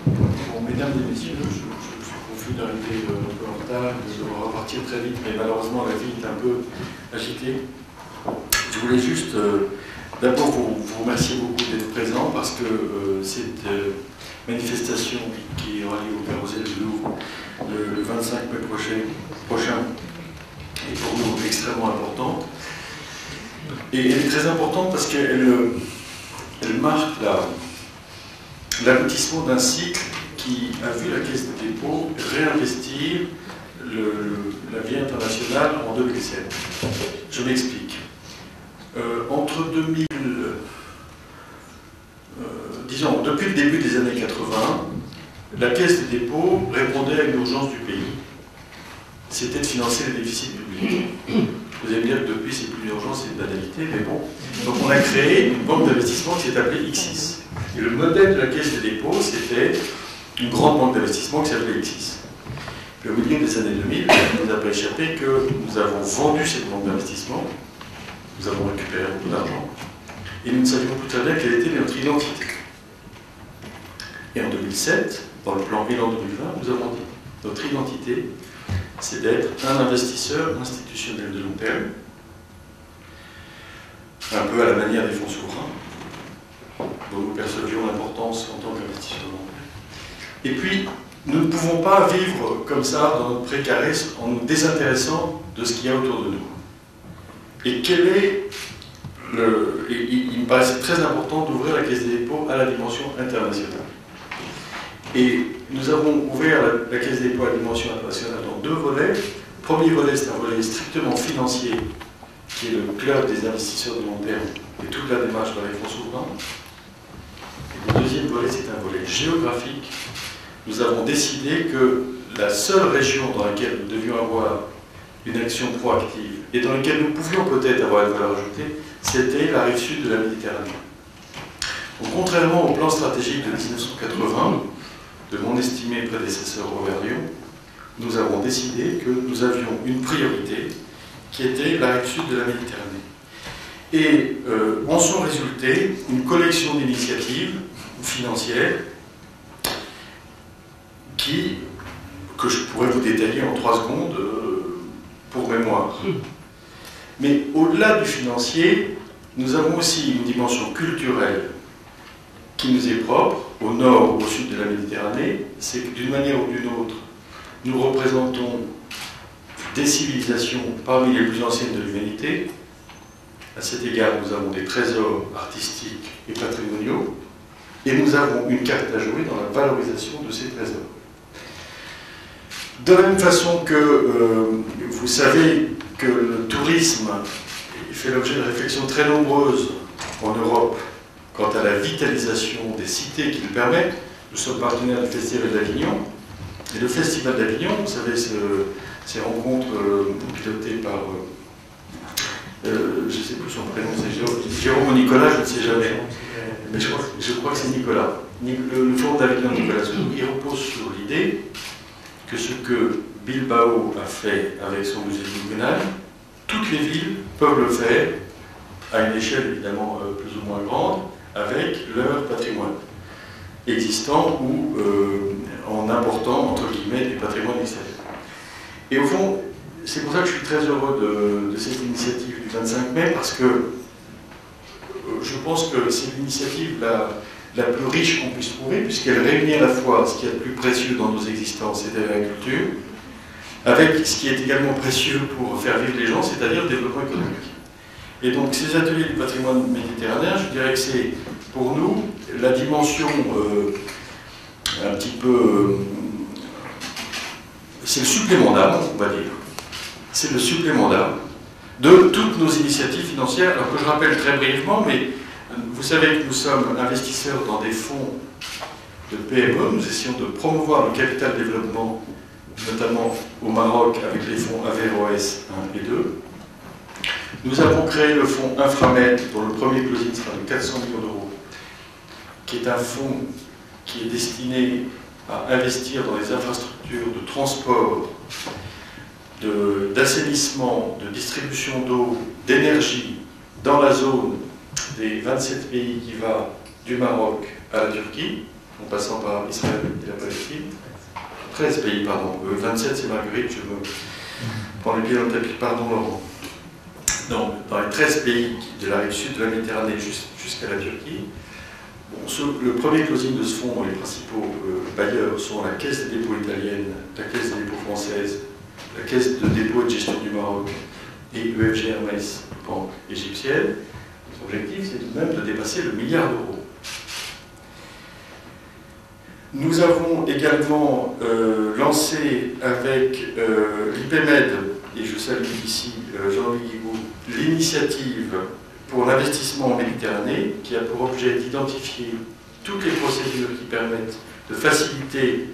Bon, mesdames et messieurs, je suis confus d'arriver un peu en retard, de devoir repartir très vite, mais malheureusement la vie est un peu agitée. Je voulais juste d'abord vous remercier beaucoup d'être présents parce que cette manifestation qui aura lieu au Carrousel du Louvre le 25 mai prochain est pour nous extrêmement importante. Et elle est très importante parce qu'elle marque l'aboutissement d'un cycle qui a vu la Caisse des dépôts réinvestir la vie internationale en 2007. Je m'explique. Entre 2000, disons, depuis le début des années 80, la Caisse des dépôts répondait à une urgence du pays. C'était de financer les déficits publics. Vous allez me dire que depuis, c'est plus une urgence, c'est une banalité, mais bon. Donc on a créé une banque d'investissement qui s'est appelée Xis. Et le modèle de la Caisse des dépôts, c'était une grande banque d'investissement qui s'appelait Xis. Puis au milieu des années 2000, il nous a pas échappé que nous avons vendu cette banque d'investissement, nous avons récupéré beaucoup d'argent, et nous ne savions plus très bien quelle était notre identité. Et en 2007, dans le plan Élan 2020, nous avons dit notre identité, c'est d'être un investisseur institutionnel de long terme, un peu à la manière des fonds souverains, dont nous percevions l'importance en tant qu'investisseur de long terme. Et puis, nous ne pouvons pas vivre comme ça dans notre précarisme en nous désintéressant de ce qu'il y a autour de nous. Et quel est il me paraissait très important d'ouvrir la Caisse des dépôts à la dimension internationale. Et nous avons ouvert la Caisse des dépôts à la dimension internationale dans deux volets. Le premier volet, c'est un volet strictement financier, qui est le club des investisseurs de long terme et toute la démarche dans les fonds souverains. Et le deuxième volet, c'est un volet géographique. Nous avons décidé que la seule région dans laquelle nous devions avoir une action proactive et dans laquelle nous pouvions peut-être avoir une valeur ajoutée, c'était la rive sud de la Méditerranée. Donc, contrairement au plan stratégique de 1980, de mon estimé prédécesseur Robert Lyon, nous avons décidé que nous avions une priorité qui était la rive sud de la Méditerranée. Et en sont résultées une collection d'initiatives financières que je pourrais vous détailler en 3 secondes pour mémoire. Mais au-delà du financier, nous avons aussi une dimension culturelle qui nous est propre, au nord ou au sud de la Méditerranée. C'est que d'une manière ou d'une autre, nous représentons des civilisations parmi les plus anciennes de l'humanité. À cet égard, nous avons des trésors artistiques et patrimoniaux, et nous avons une carte à jouer dans la valorisation de ces trésors. De la même façon que vous savez que le tourisme fait l'objet de réflexions très nombreuses en Europe quant à la vitalisation des cités qu'il permet, nous sommes partenaires du Festival d'Avignon. Et le Festival d'Avignon, vous savez, ces rencontres pilotées par, je ne sais plus son prénom, c'est Jérôme ou Nicolas, je ne sais jamais. Mais je crois que c'est Nicolas. Le Forum d'Avignon de Nicolas Sodou, il repose sur l'idée que ce que Bilbao a fait avec son musée du Guggenheim, toutes les villes peuvent le faire, à une échelle évidemment plus ou moins grande, avec leur patrimoine existant ou en important, entre guillemets, du patrimoine extérieur. Et au fond, c'est pour ça que je suis très heureux de cette initiative du 25 mai, parce que je pense que c'est l'initiative la plus riche qu'on puisse trouver, puisqu'elle réunit à la fois ce qui est le plus précieux dans nos existences, c'est l'agriculture, avec ce qui est également précieux pour faire vivre les gens, c'est-à-dire le développement économique. Et donc ces ateliers du patrimoine méditerranéen, je dirais que c'est pour nous la dimension un petit peu... c'est le supplément d'âme, on va dire. C'est le supplément d'âme de toutes nos initiatives financières. Alors que je rappelle très brièvement, mais vous savez que nous sommes investisseurs dans des fonds de PME. Nous essayons de promouvoir le capital développement, notamment au Maroc avec les fonds Averroès 1 et 2. Nous avons créé le fonds Inframed, dont le premier closing sera de 400 millions d'euros, qui est un fonds qui est destiné à investir dans les infrastructures de transport, d'assainissement, de distribution d'eau, d'énergie dans la zone des 27 pays qui va du Maroc à la Turquie. en passant par Israël et la Palestine. 13 pays, pardon. 27, c'est Marguerite, je me prends les pieds dans le tapis, pardon Laurent. Donc, dans les 13 pays de la rive sud de la Méditerranée jusqu'à la Turquie, bon, le premier closing de ce fonds, les principaux bailleurs sont la Caisse des dépôts italienne, la Caisse des dépôts française, la Caisse de dépôt et de gestion du Maroc et EFG Hermès, banque égyptienne. L'objectif, c'est tout de même de dépasser le milliard d'euros. Nous avons également lancé avec l'IPMED, et je salue ici Jean-Louis Guigou, l'initiative pour l'investissement en Méditerranée, qui a pour objet d'identifier toutes les procédures qui permettent de faciliter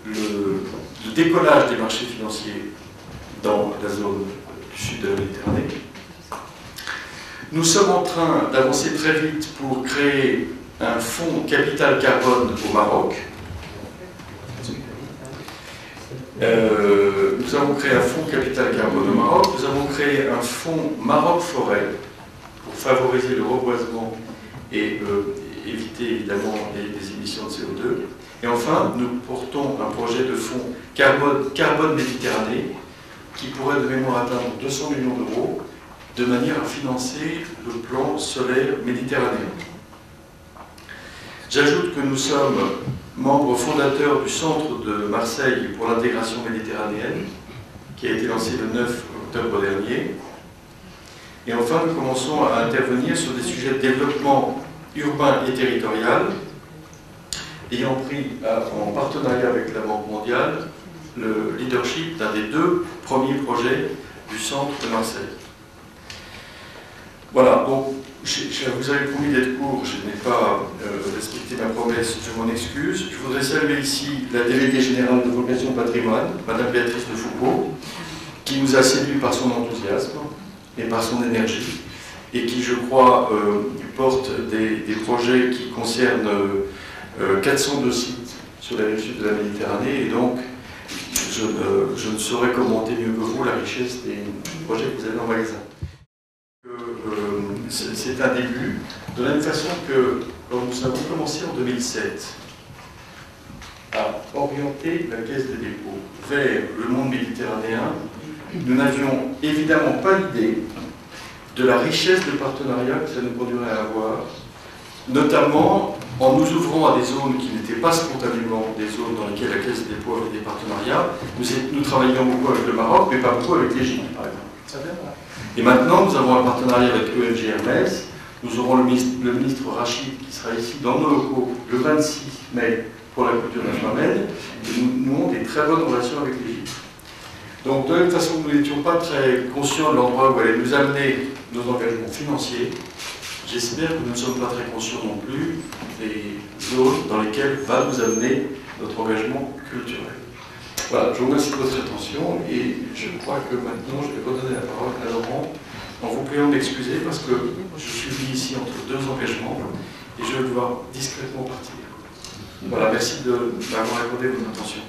le décollage des marchés financiers dans la zone du sud de la Méditerranée. Nous sommes en train d'avancer très vite pour créer un fonds capital carbone au Maroc. Nous avons créé un fonds capital carbone au Maroc. Nous avons créé un fonds Maroc Forêt pour favoriser le reboisement et éviter évidemment les émissions de CO2. Et enfin, nous portons un projet de fonds carbone Méditerranée qui pourrait de mémoire atteindre 200 millions d'euros de manière à financer le plan solaire méditerranéen. J'ajoute que nous sommes membres fondateurs du Centre de Marseille pour l'intégration méditerranéenne, qui a été lancé le 9 octobre dernier. Et enfin, nous commençons à intervenir sur des sujets de développement urbain et territorial, ayant pris en partenariat avec la Banque mondiale le leadership d'un des 2 premiers projets du Centre de Marseille. Voilà, donc je vous avais promis d'être court, je n'ai pas respecté ma promesse, je m'en excuse. Je voudrais saluer ici la déléguée générale de Vocation Patrimoine, Madame Béatrice de Foucault, qui nous a séduits par son enthousiasme et par son énergie, et qui, je crois, porte des projets qui concernent 402 sites sur la rive sud de la Méditerranée, et donc je ne saurais commenter mieux que vous la richesse des projets que vous avez en magasin. C'est un début, de la même façon que quand nous avons commencé en 2007 à orienter la Caisse des dépôts vers le monde méditerranéen, nous n'avions évidemment pas l'idée de la richesse de partenariat que ça nous conduirait à avoir, notamment en nous ouvrant à des zones qui n'étaient pas spontanément des zones dans lesquelles la Caisse des dépôts avait des partenariats. Nous travaillions beaucoup avec le Maroc, mais pas beaucoup avec l'Égypte, par exemple. Et maintenant, nous avons un partenarias avec EFG Hermès. Nous aurons le ministre Rachid qui sera ici dans nos locaux le 26 mai pour la culture d'Achmamed. Et nous avons des très bonnes relations avec l'Égypte. Donc, de la même façon que nous n'étions pas très conscients de l'endroit où allaient nous amener nos engagements financiers, j'espère que nous ne sommes pas très conscients non plus des zones dans lesquelles va nous amener notre engagement culturel. Voilà, je vous remercie de votre attention et je crois que maintenant je vais redonner la parole à Laurent en vous priant de m'excuser parce que je suis venu ici entre 2 engagements et je vais devoir discrètement partir. Voilà, merci de m'avoir accordé votre attention.